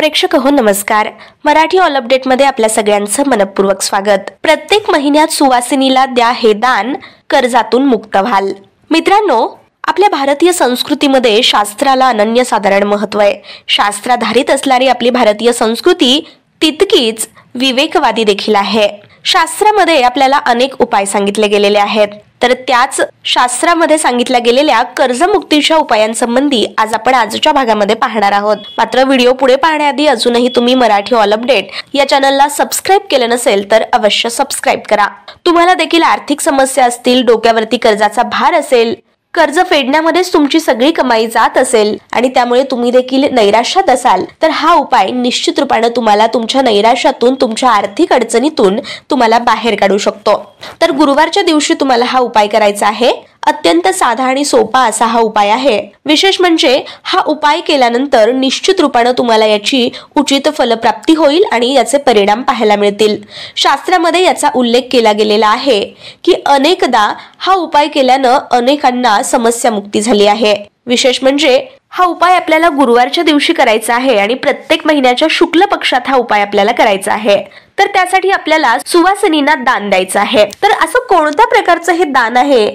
प्रेक्षक हो नमस्कार. मराठी ऑल अपडेट मध्ये आपल्या सगळ्यांचं मनपूर्वक स्वागत. प्रत्येक महिन्यात सुवासिनीला द्या हे दान, कर्जातून मुक्त व्हाल. मित्रांनो, आपल्या भारतीय संस्कृतीमध्ये शास्त्राला अनन्यसाधारण महत्त्व आहे. शास्त्राधारित असणारी आपली भारतीय संस्कृती तितकीच विवेकवादी देखील आहे. शास्त्रामध्ये आपल्याला अनेक उपाय सांगितले गेलेले आहेत. तर त्याच शास्त्रामध्ये सांगितल्या गेलेल्या कर्जमुक्तीच्या उपायांसंबंधी आज आपण आजच्या भागामध्ये पाहणार आहोत. मात्र व्हिडिओ पुढे पाहण्याआधी अजूनही तुम्ही मराठी ऑल अपडेट या चॅनलला सबस्क्राइब केले नसेल तर अवश्य सबस्क्राइब करा. तुम्हाला देखील आर्थिक समस्या असतील, डोक्यावरती कर्जाचा भार असेल, कर्ज फेडण्यामध्येच तुमची सगळी कमाई जात असेल आणि त्यामुळे तुम्ही देखील नैराश्यात असाल, तर हा उपाय निश्चित रूपाने तुम्हाला तुमच्या नैराश्यातून, तुमच्या आर्थिक अडचणीतून तुम्हाला बाहेर काढू शकतो. तर गुरुवारच्या दिवशी तुम्हाला हा उपाय करायचा आहे. अत्यंत साधा आणि सोपा असा हा उपाय आहे. विशेष म्हणजे हा उपाय केल्यानंतर निश्चित रूपाने तुम्हाला याची उचित फलप्राप्ती होईल आणि याचे परिणाम पाहायला मिळतील. शास्त्रामध्ये याचा उल्लेख केला गेलेला आहे की अनेकदा हा उपाय केल्यानं अनेकांना समस्या मुक्ती झाली आहे. विशेष म्हणजे हा उपाय आपल्याला गुरुवारच्या दिवशी करायचा आहे आणि प्रत्येक महिन्याच्या शुक्ल पक्षात हा उपाय आपल्याला करायचा आहे. तर त्यासाठी आपल्याला सुवासिनींना दान द्यायचं आहे. तर असं कोणत्या प्रकारचं हे दान आहे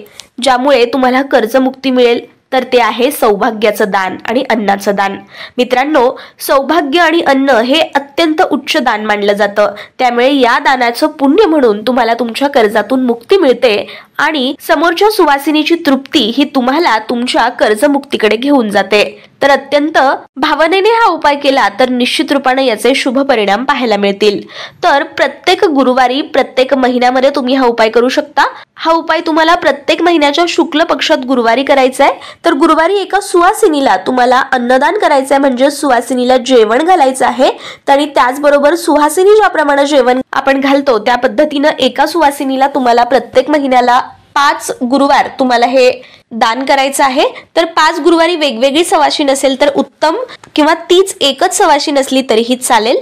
ज्यामुळे तुम्हाला कर्जमुक्ती मिळेल? तर ते आहे सौभाग्याचं दान आणि अन्नाचं दान. मित्रांनो, सौभाग्य आणि अन्न हे अत्यंत उच्च दान मानलं जातं. त्यामुळे या दानाचं पुण्य म्हणून तुम्हाला तुमच्या कर्जातून मुक्ती मिळते आणि समोरच्या सुवासिनीची तृप्ती ही तुम्हाला तुमच्या कर्जमुक्तीकडे घेऊन जाते. तर अत्यंत भावनेने हा उपाय केला तर निश्चित रूपाने याचे शुभ परिणाम पाहायला मिळतील. तर प्रत्येक गुरुवारी, प्रत्येक महिन्यामध्ये तुम्ही हा उपाय करू शकता. हा उपाय तुम्हाला प्रत्येक महिन्याच्या शुक्ल पक्षात गुरुवारी करायचा आहे. तर गुरुवारी एका सुवासिनीला तुम्हाला अन्नदान करायचं आहे, म्हणजे सुवासिनीला जेवण घालायचं आहे. आणि त्याचबरोबर सुहासिनी ज्याप्रमाणे जेवण आपण घालतो त्या पद्धतीनं एका सुवासिनीला तुम्हाला प्रत्येक महिन्याला 5 गुरुवार तुम्हाला हे दान करायचं आहे. तर 5 गुरुवारी वेगवेगळी सवाशीण असेल तर उत्तम, किंवा तीच एकच सवाशीण असली तरीही चालेल.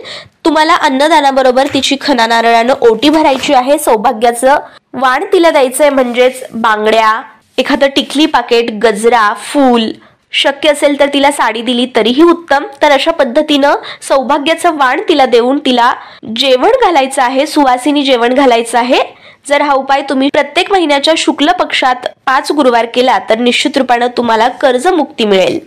तुम्हाला अन्नदानाबरोबर तिची खणा नारळानं ओटी भरायची आहे. सौभाग्याचं वाण तिला द्यायचंय, म्हणजेच बांगड्या, एखादं टिकली पाकिट, गजरा, फूल, शक्य असेल तर तिला साडी दिली तरीही उत्तम. तर अशा पद्धतीनं सौभाग्याचं वाण तिला देऊन तिला जेवण घालायचं आहे, सुवासिनी जेवण घालायचं आहे. जर हा उपाय तुम्ही प्रत्येक महिन्याच्या शुक्ल पक्षात 5 गुरुवार केला तर निश्चित रूपाने तुम्हाला कर्जमुक्ती मिळेल.